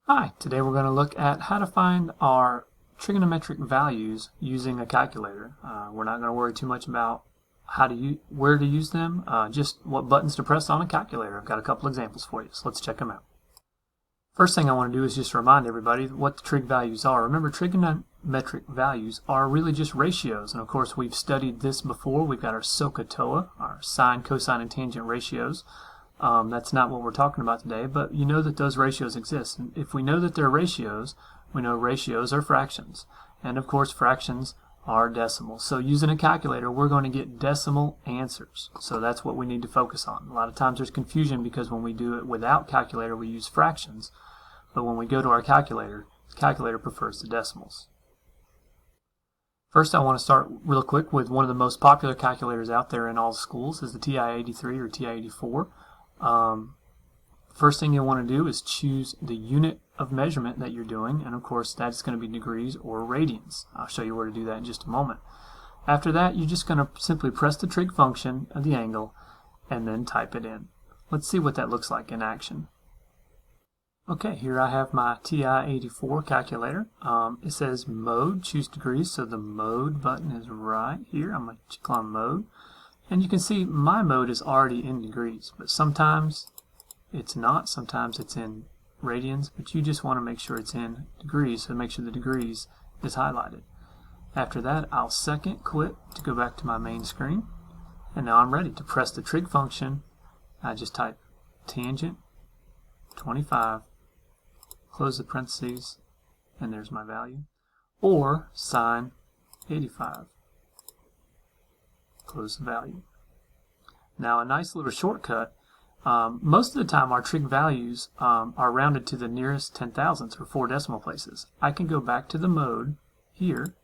Hi, today we're going to look at how to find our trigonometric values using a calculator. We're not going to worry too much about where to use them, just what buttons to press on a calculator. I've got a couple examples for you, so let's check them out. First thing I want to do is just remind everybody what the trig values are. Remember, trigonometric values are really just ratios, and of course we've studied this before. We've got our SOHCAHTOA, our sine, cosine, and tangent ratios. That's not what we're talking about today, but you know that those ratios exist. And if we know that they're ratios, we know ratios are fractions. And of course, fractions are decimals. So using a calculator, we're going to get decimal answers. So that's what we need to focus on. A lot of times there's confusion because when we do it without calculator, we use fractions. But when we go to our calculator, the calculator prefers the decimals. First, I want to start real quick with one of the most popular calculators out there in all schools is the TI-83 or TI-84. First thing you want to do is choose the unit of measurement that you're doing, and of course that's going to be degrees or radians. I'll show you where to do that in just a moment. After that, you're just going to simply press the trig function of the angle and then type it in. Let's see what that looks like in action. Okay, here I have my TI-84 calculator. It says mode, choose degrees, so the mode button is right here. I'm going to click on mode. And you can see my mode is already in degrees, but sometimes it's not. Sometimes it's in radians, but you just want to make sure it's in degrees, so make sure the degrees is highlighted. After that, I'll second quit to go back to my main screen, and now I'm ready to press the trig function. I just type tangent 25, close the parentheses, and there's my value, or sine 85. Close the value. Now a nice little shortcut. Most of the time our trig values are rounded to the nearest 10,000ths or 4 decimal places. I can go back to the mode here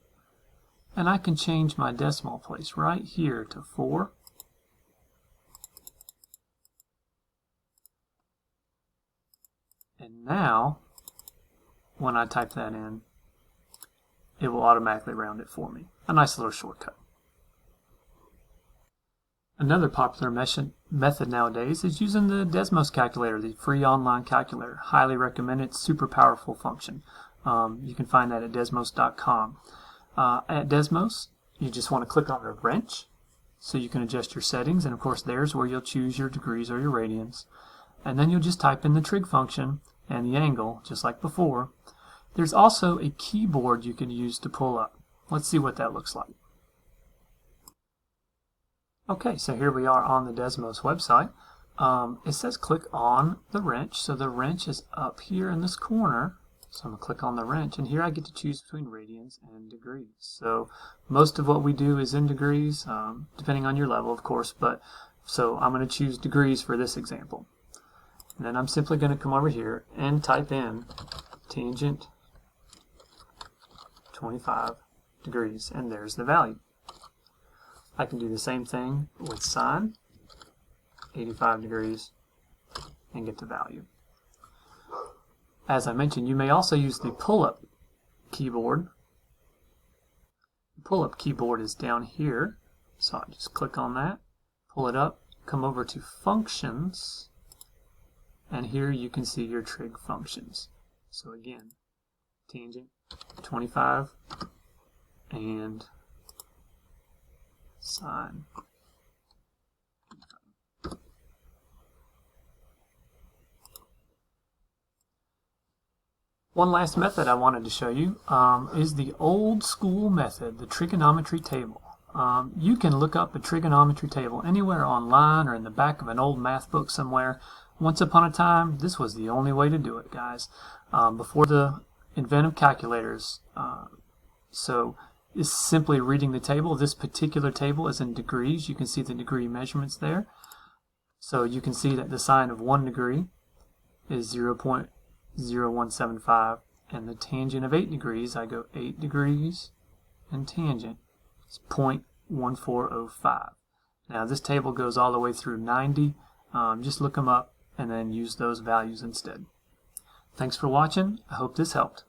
and I can change my decimal place right here to 4. And now when I type that in, it will automatically round it for me. A nice little shortcut. Another popular method nowadays is using the Desmos calculator, the free online calculator. Highly recommend it. Super powerful function. You can find that at desmos.com. At Desmos, you just want to click on the wrench so you can adjust your settings, and of course there's where you'll choose your degrees or your radians. And then you'll just type in the trig function and the angle, just like before. There's also a keyboard you can use to pull up. Let's see what that looks like. Okay, so here we are on the Desmos website. It says click on the wrench, so the wrench is up here in this corner. So I'm going to click on the wrench, and here I get to choose between radians and degrees. So most of what we do is in degrees, depending on your level, of course, but so I'm going to choose degrees for this example. And then I'm simply going to come over here and type in tangent 25 degrees, and there's the value. I can do the same thing with sine 85 degrees and get the value. As I mentioned, you may also use the pull-up keyboard. The pull-up keyboard is down here, so I just click on that, pull it up, come over to functions, and here you can see your trig functions. So again, tangent 25 and sine. One last method I wanted to show you is the old school method, the trigonometry table. You can look up a trigonometry table anywhere online or in the back of an old math book somewhere. Once upon a time, this was the only way to do it, guys, before the advent of calculators. So is simply reading the table. This particular table is in degrees. You can see the degree measurements there. So you can see that the sine of 1 degree is 0.0175, and the tangent of 8 degrees, I go 8 degrees, and tangent is 0.1405. Now this table goes all the way through 90. Just look them up and then use those values instead. Thanks for watching. I hope this helped.